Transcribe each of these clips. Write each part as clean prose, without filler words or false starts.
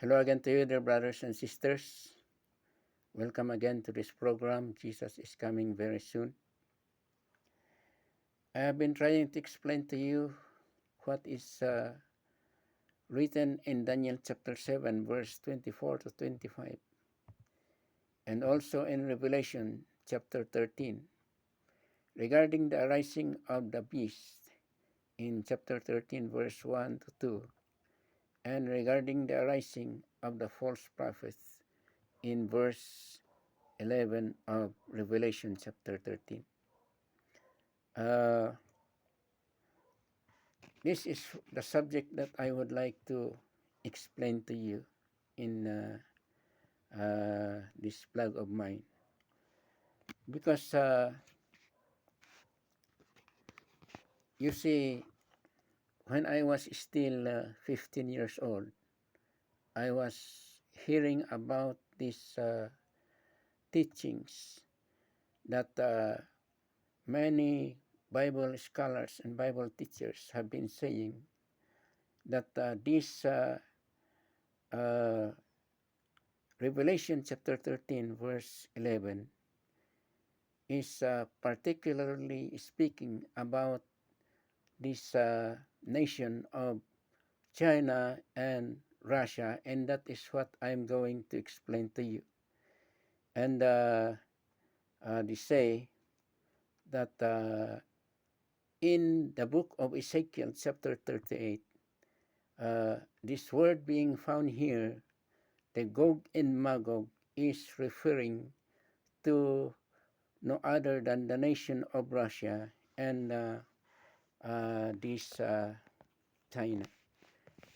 Hello again to you, dear brothers and sisters. Welcome again to this program. Jesus is coming very soon. I have been trying to explain to you what is written in Daniel chapter 7, verse 24 to 25, and also in Revelation chapter 13, regarding the arising of the beast in chapter 13, verse 1 to 2, and regarding the arising of the false prophets in verse 11 of Revelation chapter 13. Uh, this is the subject that I would like to explain to you in this blog of mine. Because you see, when I was still 15 years old, I was hearing about these teachings that many Bible scholars and Bible teachers have been saying that this Revelation chapter 13, verse 11 is particularly speaking about this nation of China and Russia, and that is what I'm going to explain to you. And they say that in the book of Ezekiel, chapter 38, this word being found here, the Gog and Magog, is referring to no other than the nation of Russia and this China.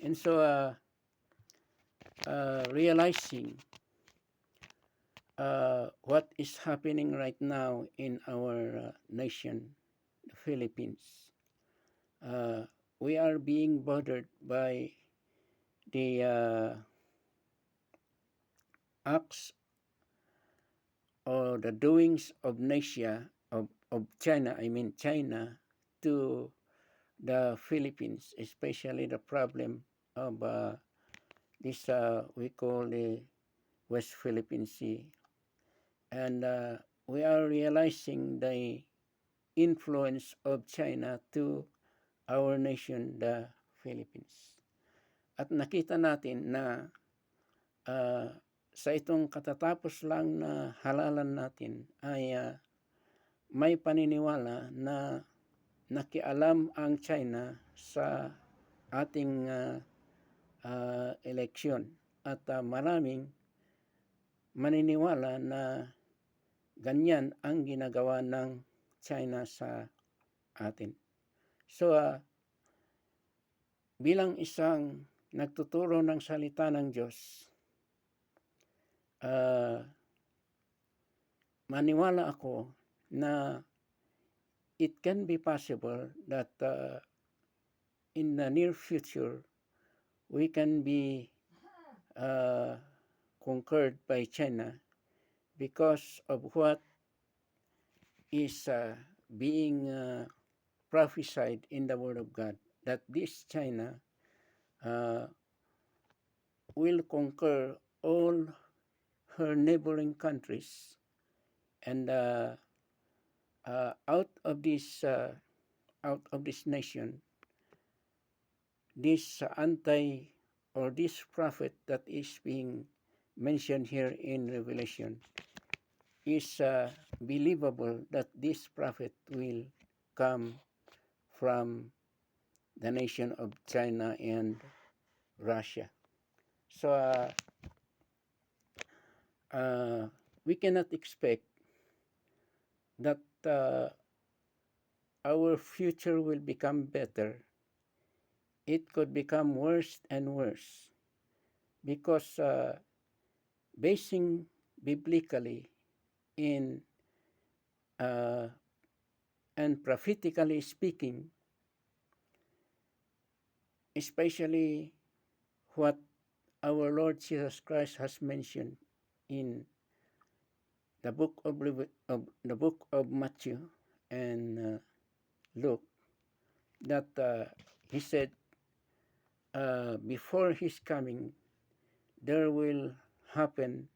And so realizing what is happening right now in our nation, the Philippines, uh, we are being bothered by the acts or the doings of China, China, to the Philippines, especially the problem of this we call the West Philippine Sea. And we are realizing the influence of China to our nation, the Philippines. At nakita natin na sa itong katatapos lang na halalan natin ay may paniniwala na nakialam ang China sa ating eleksyon at maraming maniniwala na ganyan ang ginagawa ng China sa atin. So bilang isang nagtuturo ng salita ng Diyos, maniwala ako na it can be possible that in the near future we can be conquered by China because of what is being prophesied in the Word of God, that this China will conquer all her neighboring countries, and out of this nation, this or this prophet that is being mentioned here in Revelation is believable that this prophet will come from the nation of China and Russia. So we cannot expect that our future will become better. It could become worse and worse because basing biblically in and prophetically speaking, especially what our Lord Jesus Christ has mentioned in the book of Matthew and Luke, that he said before his coming, there will happen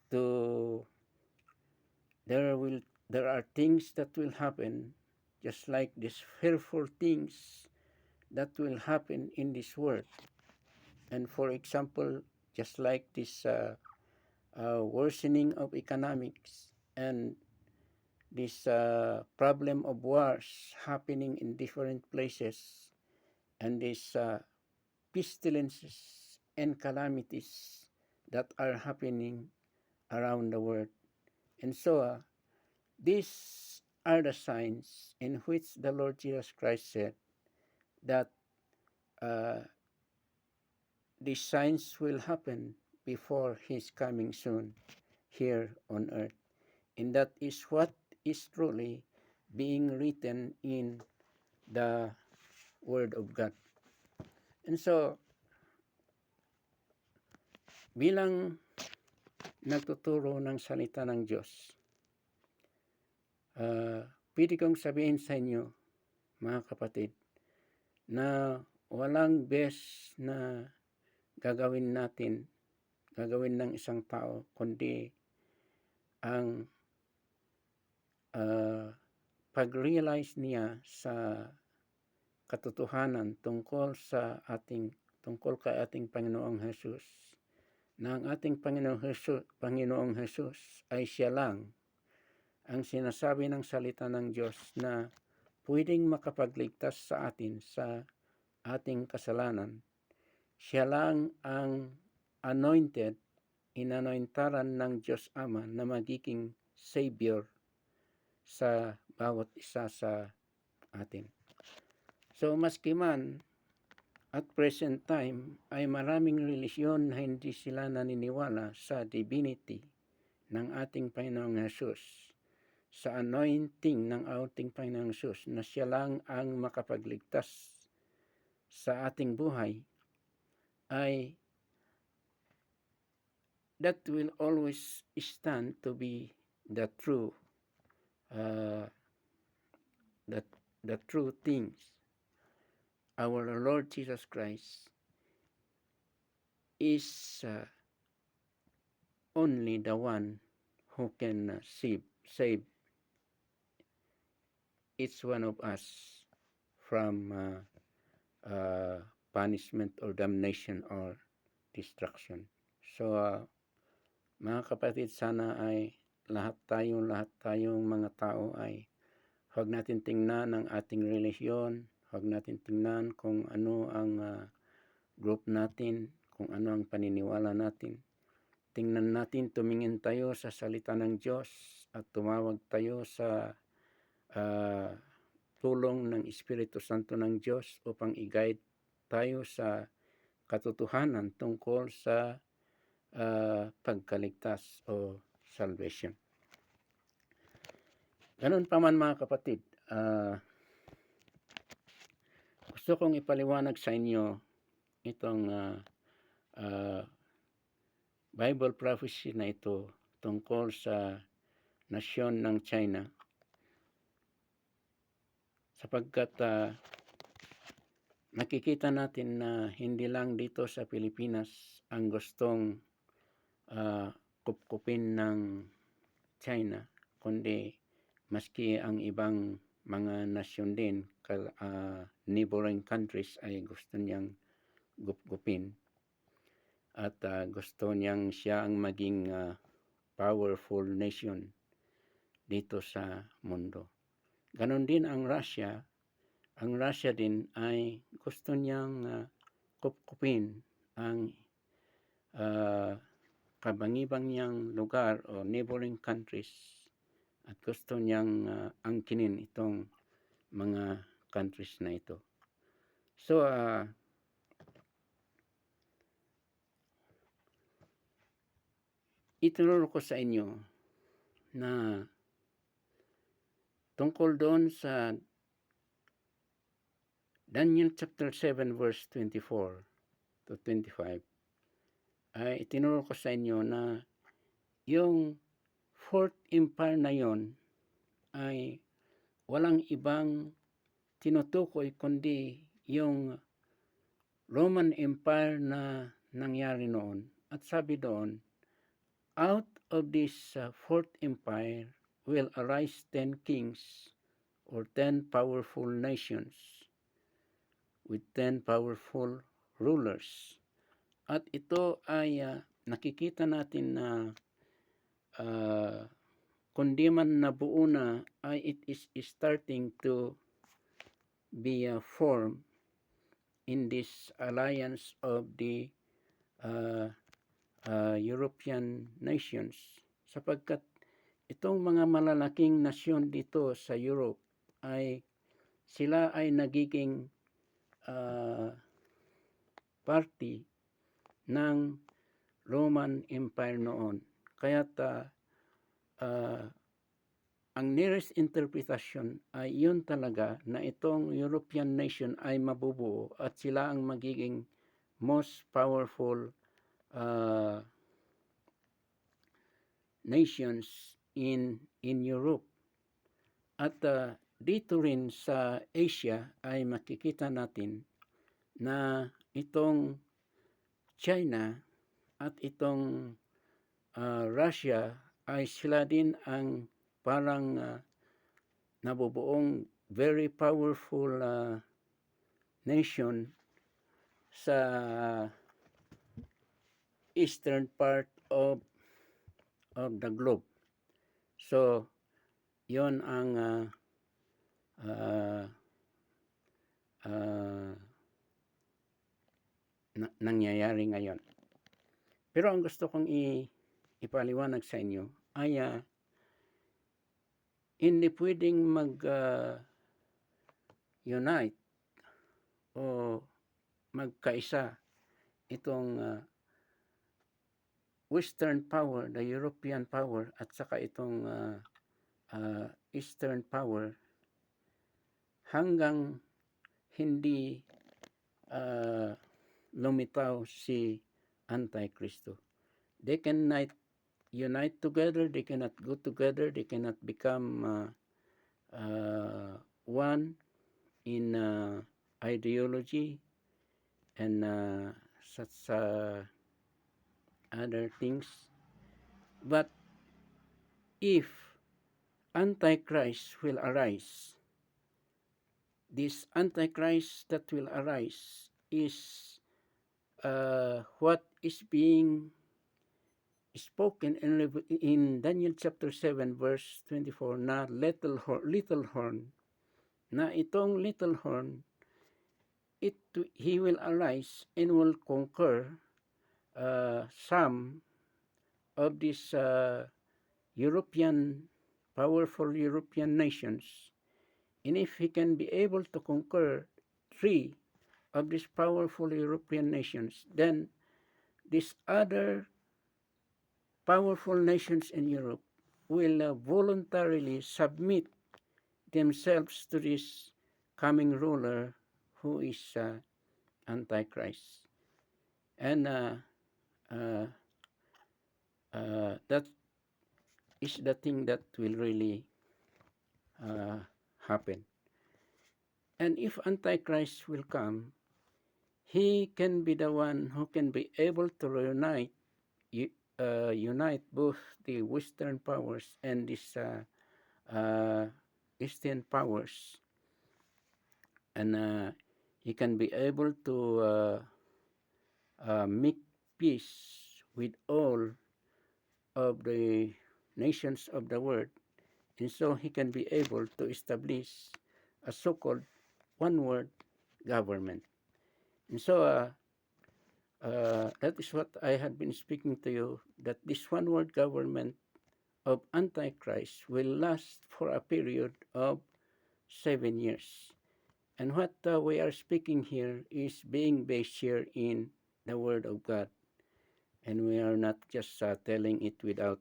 to there are things that will happen, just like these fearful things that will happen in this world. And for example, just like this worsening of economics and this problem of wars happening in different places, and these pestilences and calamities that are happening around the world. And so these are the signs in which the Lord Jesus Christ said that these signs will happen before His coming soon here on earth. And that is what is truly being written in the Word of God. And so, bilang nagtuturo ng salita ng Diyos, pwede kong sabihin sa inyo, mga kapatid, na walang best na gagawin ng isang tao, kundi ang pag-realize niya sa katotohanan tungkol kay ating Panginoong Hesus, na ang ating Panginoong Hesus ay siya lang ang sinasabi ng salita ng Diyos na pwedeng makapagligtas sa atin sa ating kasalanan. Siya lang ang anointed, inanointaran ng Diyos Ama na magiging Savior sa bawat isa sa atin. So maski man at present time ay maraming relisyon na hindi sila naniniwala sa divinity ng ating Panginoong Hesus, sa anointing ng ating Panginoong Hesus, na siya lang ang makapagligtas sa ating buhay, ay that will always stand to be the true the true things. Our Lord Jesus Christ is only the one who can save each one of us from punishment or damnation or destruction. So mga kapatid, sana ay lahat tayong mga tao ay huwag natin tingnan ang ating relihiyon, huwag natin tingnan kung ano ang group natin, kung ano ang paniniwala natin. Tingnan natin, tumingin tayo sa salita ng Diyos at tumawag tayo sa tulong ng Espiritu Santo ng Diyos upang i-guide tayo sa katotohanan tungkol sa pagkaligtas o salvation. Ganun pa man mga kapatid, gusto kong ipaliwanag sa inyo itong Bible prophecy na ito tungkol sa nasyon ng China, sapagkat nakikita natin na hindi lang dito sa Pilipinas ang gustong kupkupin ng China, kundi maski ang ibang mga nasyon din, neighboring countries ay gusto niyang gupgupin at gusto niyang siya ang maging powerful nation dito sa mundo. Ganon din ang Russia. Ang Russia din ay gusto niyang kupkupin ang kabangibang niyang lugar o neighboring countries, at gusto niyang angkinin itong mga countries na ito. So itinuro ko sa inyo na tungkol doon sa Daniel chapter 7 verse 24 to 25, ay itinuro ko sa inyo na yung Fourth Empire na yon ay walang ibang tinutukoy kundi yung Roman Empire na nangyari noon. At sabi doon, out of this fourth empire will arise 10 kings or 10 powerful nations with 10 powerful rulers. At ito ay nakikita natin na kundi man nabuo na ay it is starting to be formed in this alliance of the European nations, sapagkat itong mga malalaking nasyon dito sa Europe ay sila ay nagiging party ng Roman Empire noon. Kaya't ang nearest interpretation ay yun talaga na itong European nation ay mabubuo at sila ang magiging most powerful nations in Europe. At dito rin sa Asia ay makikita natin na itong China at itong Russia ay sila din ang parang nabubuong very powerful nation sa eastern part of the globe. So, yon ang nangyayari ngayon. Pero ang gusto kong ipaliwanag sa inyo ay hindi pwedeng mag-unite o magkaisa itong Western power, the European power, at saka itong Eastern power hanggang hindi lumitaw si Antikristo. They cannot unite together, they cannot go together, they cannot become one in ideology and such other things. But if Antichrist will arise, this Antichrist that will arise is what is being spoken in Daniel chapter 7 verse 24 na little horn, na itong little horn, he will arise and will conquer some of these powerful European nations. And if he can be able to conquer 3 of these powerful European nations, then these other powerful nations in Europe will voluntarily submit themselves to this coming ruler who is Antichrist. And that is the thing that will really happen. And if Antichrist will come, he can be the one who can be able to unite both the Western powers and these Eastern powers, and he can be able to make peace with all of the nations of the world, and so he can be able to establish a so-called one-world government. And so that is what I had been speaking to you, that this one-world government of Antichrist will last for a period of 7 years. And what we are speaking here is being based here in the Word of God. And we are not just telling it without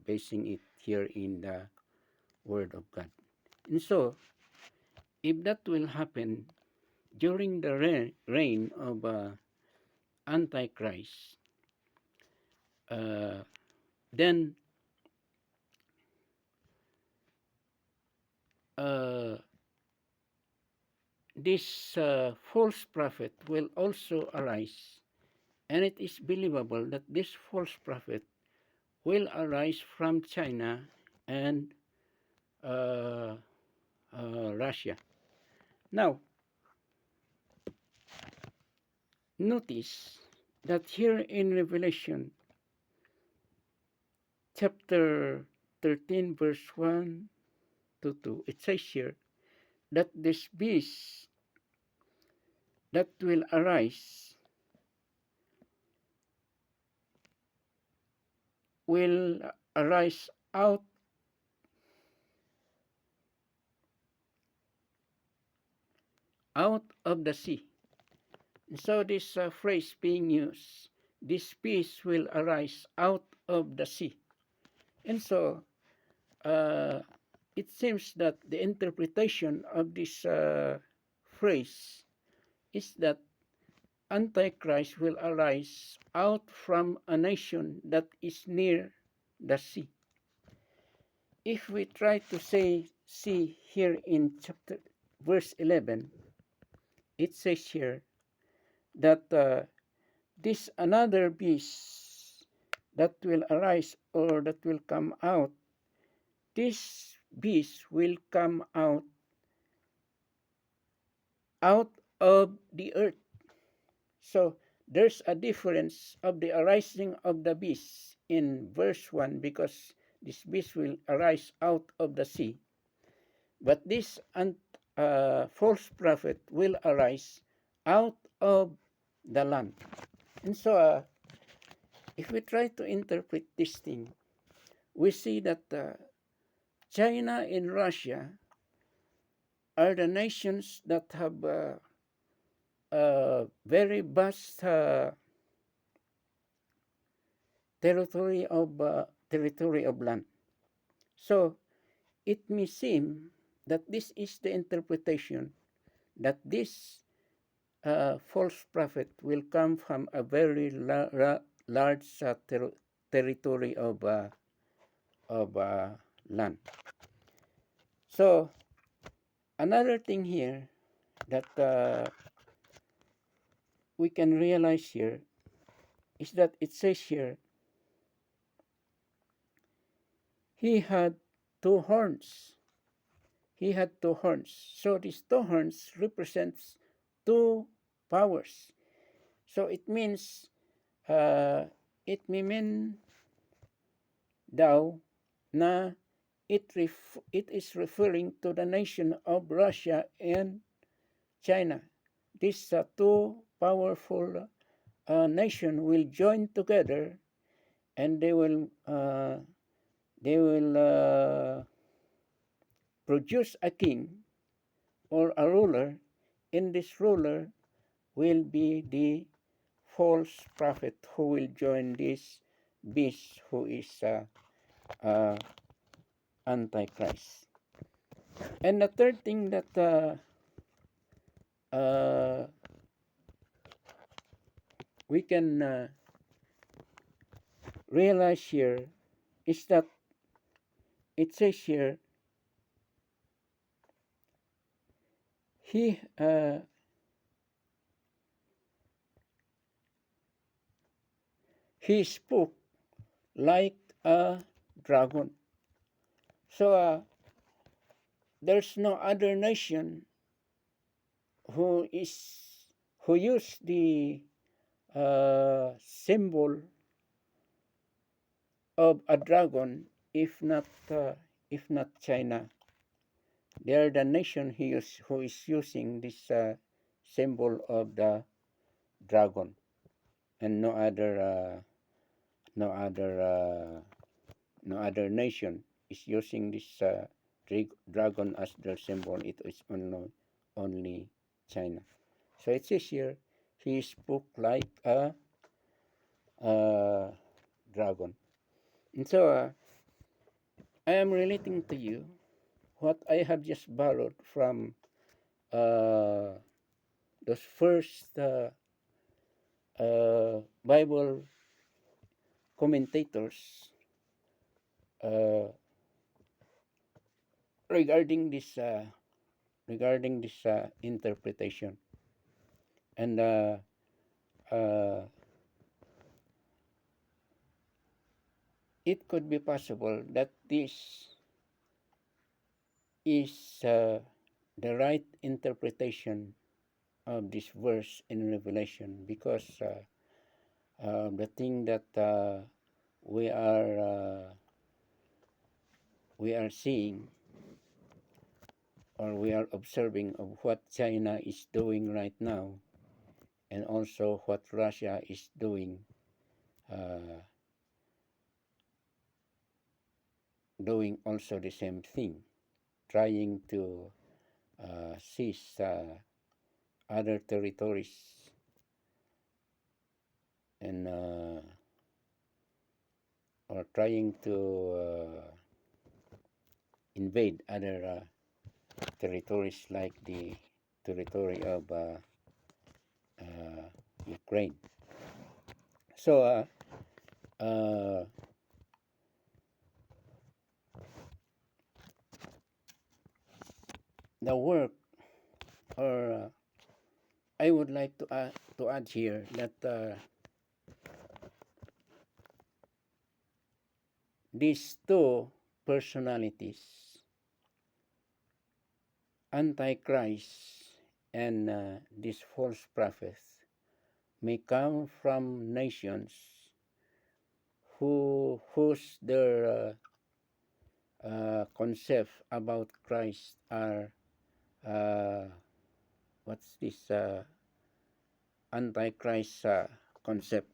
basing it here in the Word of God. And so, if that will happen during the reign of Antichrist, then this false prophet will also arise And it is believable that this false prophet will arise from China and uh, Russia. Now, notice that here in Revelation chapter 13, verse 1 to 2, it says here that this beast that will arise will arise out of the sea. And so this phrase being used, this beast will arise out of the sea. And so uh, it seems that the interpretation of this phrase is that Antichrist will arise out from a nation that is near the sea. If we try to see here in chapter verse 11, it says here that this another beast that will arise or that will come out, this beast will come out of the earth. So there's a difference of the arising of the beast in verse 1 because this beast will arise out of the sea. But this false prophet will arise out of the land. And so if we try to interpret this thing, we see that China and Russia are the nations that have very vast territory of land. So it may seem that this is the interpretation that this false prophet will come from a very large territory of land. So another thing here that we can realize here is that it says here he had two horns. He had two horns. So these two horns represents two powers. So it means it may mean daw na it is referring to the nation of Russia and China. These two powerful nation will join together, and they will produce a king or a ruler, and this ruler will be the false prophet who will join this beast who is Antichrist. And the third thing that we can realize here is that it says here he spoke like a dragon. So there's no other nation who use the symbol of a dragon if not China. They are the nation who is using this symbol of the dragon, and no other nation is using this dragon as their symbol. It is only China. So it says here, he spoke like a dragon. And so I am relating to you what I have just borrowed from those first Bible commentators regarding this interpretation. And it could be possible that this is the right interpretation of this verse in Revelation, because the thing that we are seeing, or we are observing, of what China is doing right now, and also what Russia is doing also the same thing, trying to seize other territories, and or trying to invade other territories, like the territory of Ukraine. So the work, or I would like to add here that these two personalities, Antichrist and this false prophet, may come from nations whose their concept about Christ are what's this Antichrist concept.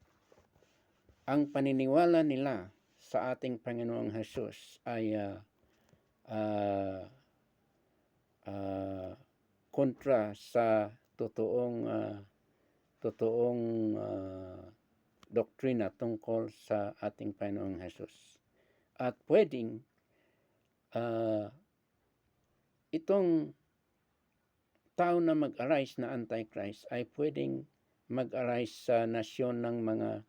Ang paniniwala nila sa ating Panginoong Jesus ay kontra sa totoong doktrina tungkol sa ating Panginoong Jesus. At pwedeng itong tao na mag-arise na Antichrist ay pwedeng mag-arise sa nasyon ng mga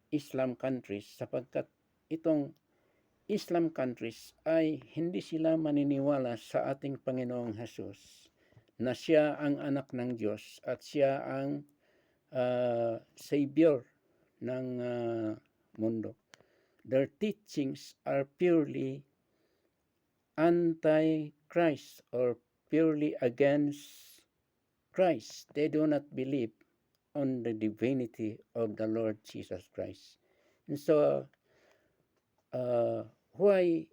Islam countries, sapagkat itong Islam countries ay hindi sila maniniwala sa ating Panginoong Jesus na siya ang anak ng Diyos at siya ang Savior ng mundo. Their teachings are purely anti-Christ, or purely against Christ. They do not believe on the divinity of the Lord Jesus Christ. And so why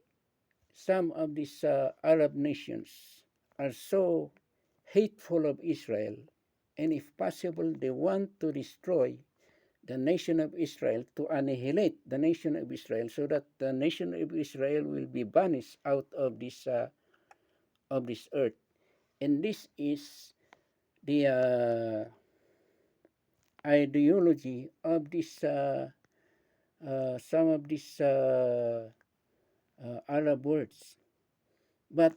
some of these Arab nations are so hateful of Israel, and if possible they want to destroy the nation of Israel, to annihilate the nation of Israel, so that the nation of Israel will be banished out of this earth. And this is the ideology of this some of these Arab words. But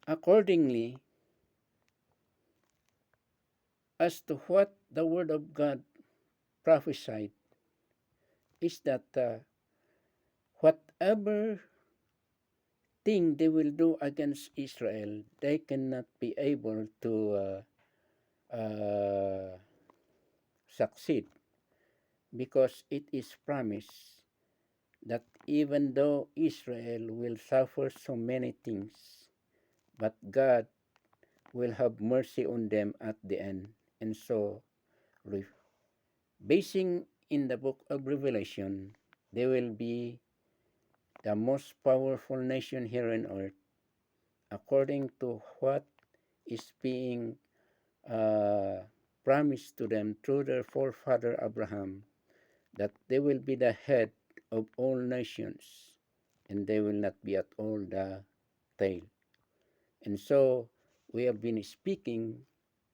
accordingly, as to what the Word of God prophesied, is that whatever thing they will do against Israel, they cannot be able to succeed, because it is promised that even though Israel will suffer so many things, but God will have mercy on them at the end. And so, basing in the book of Revelation, they will be the most powerful nation here on earth, according to what is being promised to them through their forefather Abraham, that they will be the head of all nations, and they will not be at all the tail. And so we have been speaking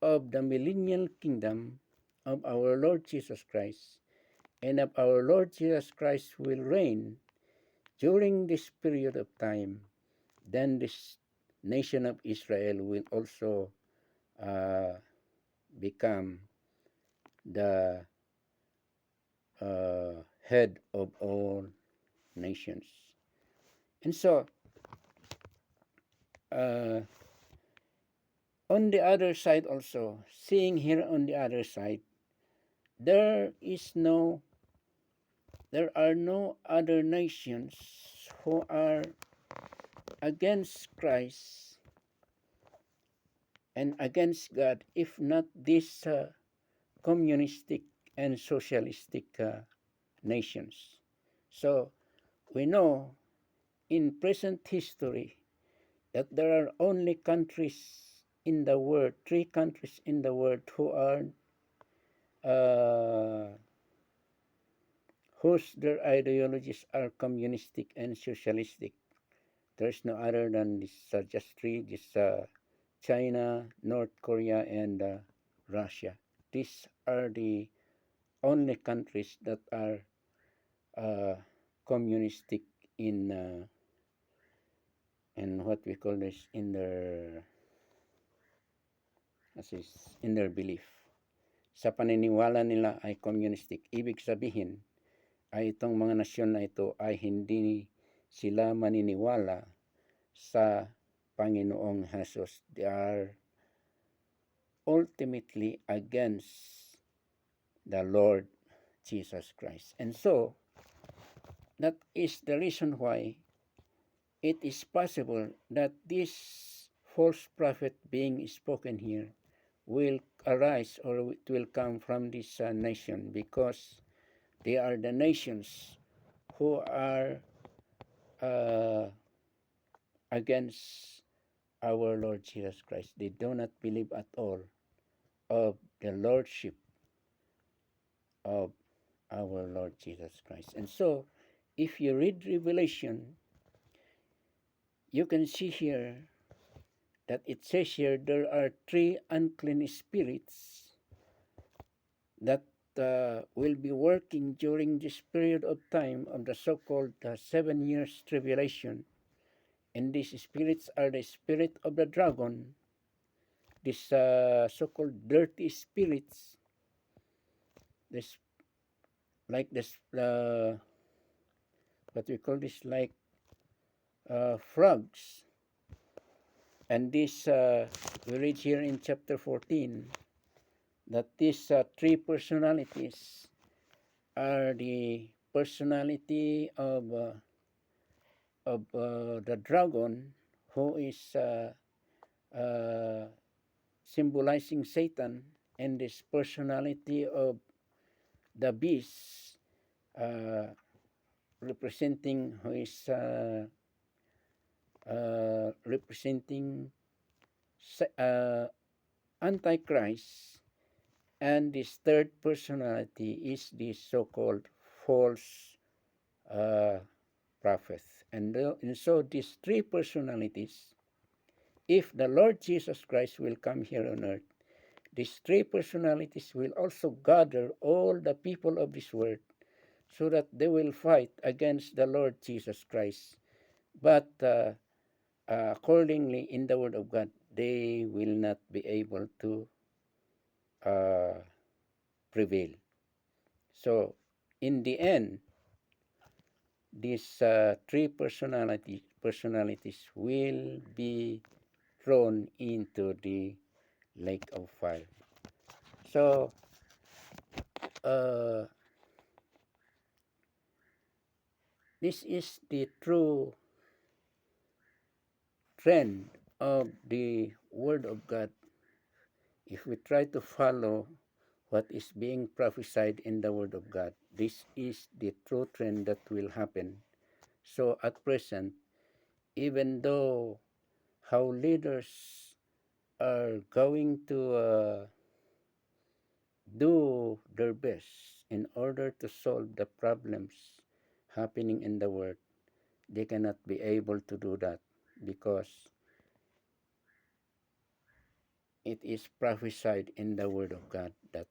of the millennial kingdom of our Lord Jesus Christ, and of our Lord Jesus Christ will reign during this period of time. Then this nation of Israel will also become the head of all nations. And so On the other side also, seeing here on the other side, there are no other nations who are against Christ and against God, if not these communistic and socialistic nations. So we know in present history that there are only countries in the world, 3 countries in the world who are uh, whose their ideologies are communistic and socialistic. There's no other than this just three, this China, North Korea, and Russia. These are the only countries that are uh, communistic in what we call this in their belief. Sa paniniwala nila ay communistic. Ibig sabihin ay itong mga nasyon na ito ay hindi sila maniniwala sa Panginoong Jesus. They are ultimately against the Lord Jesus Christ. And so, that is the reason why it is possible that this false prophet being spoken here will arise, or it will come from this nation, because they are the nations who are uh, against our Lord Jesus Christ. They do not believe at all of the lordship of our Lord Jesus Christ. And so, if you read Revelation, you can see here that it says here there are 3 unclean spirits that will be working during this period of time of the so-called 7 years tribulation. And these spirits are the spirit of the dragon, these so-called dirty spirits, this like this what we call this, like frogs. And this we read here in chapter 14 that these 3 personalities are the personality of the dragon, who is symbolizing Satan, and this personality of the beast, representing who is representing Antichrist, and this third personality is the so-called false prophet. And so these 3 personalities, if the Lord Jesus Christ will come here on earth, these 3 personalities will also gather all the people of this world so that they will fight against the Lord Jesus Christ. But accordingly, in the Word of God, they will not be able to prevail. So, in the end, these 3 personalities will be thrown into the lake of fire. So, this is the true trend of the Word of God. If we try to follow what is being prophesied in the Word of God, this is the true trend that will happen. So at present, even though how leaders are going to do their best in order to solve the problems happening in the world, they cannot be able to do that, because it is prophesied in the Word of God that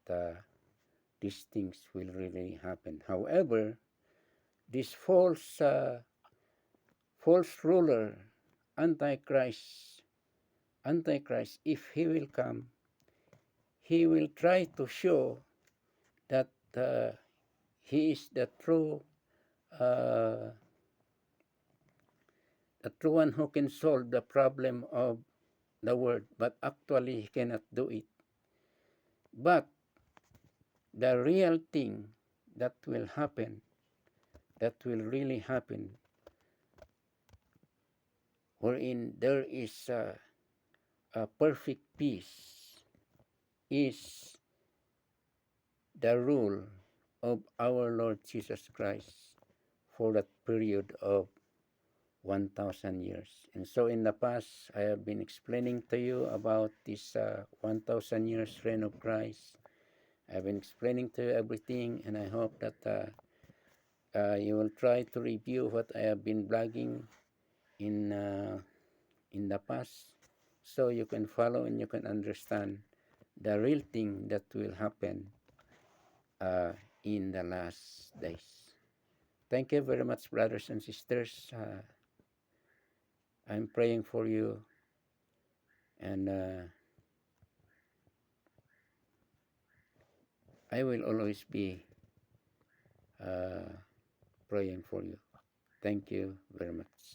these things will really happen. However, this false ruler, Antichrist, if he will come, he will try to show that he is the true one who can solve the problem of the word, but actually he cannot do it. But the real thing that will happen, that will really happen, wherein there is a perfect peace, is the rule of our Lord Jesus Christ for that period of 1,000 years. And so in the past, I have been explaining to you about this 1,000 years reign of Christ. I've been explaining to you everything, and I hope that you will try to review what I have been blogging in the past, so you can follow and you can understand the real thing that will happen in the last days. Thank you very much, brothers and sisters. I'm praying for you, and I will always be praying for you. Thank you very much.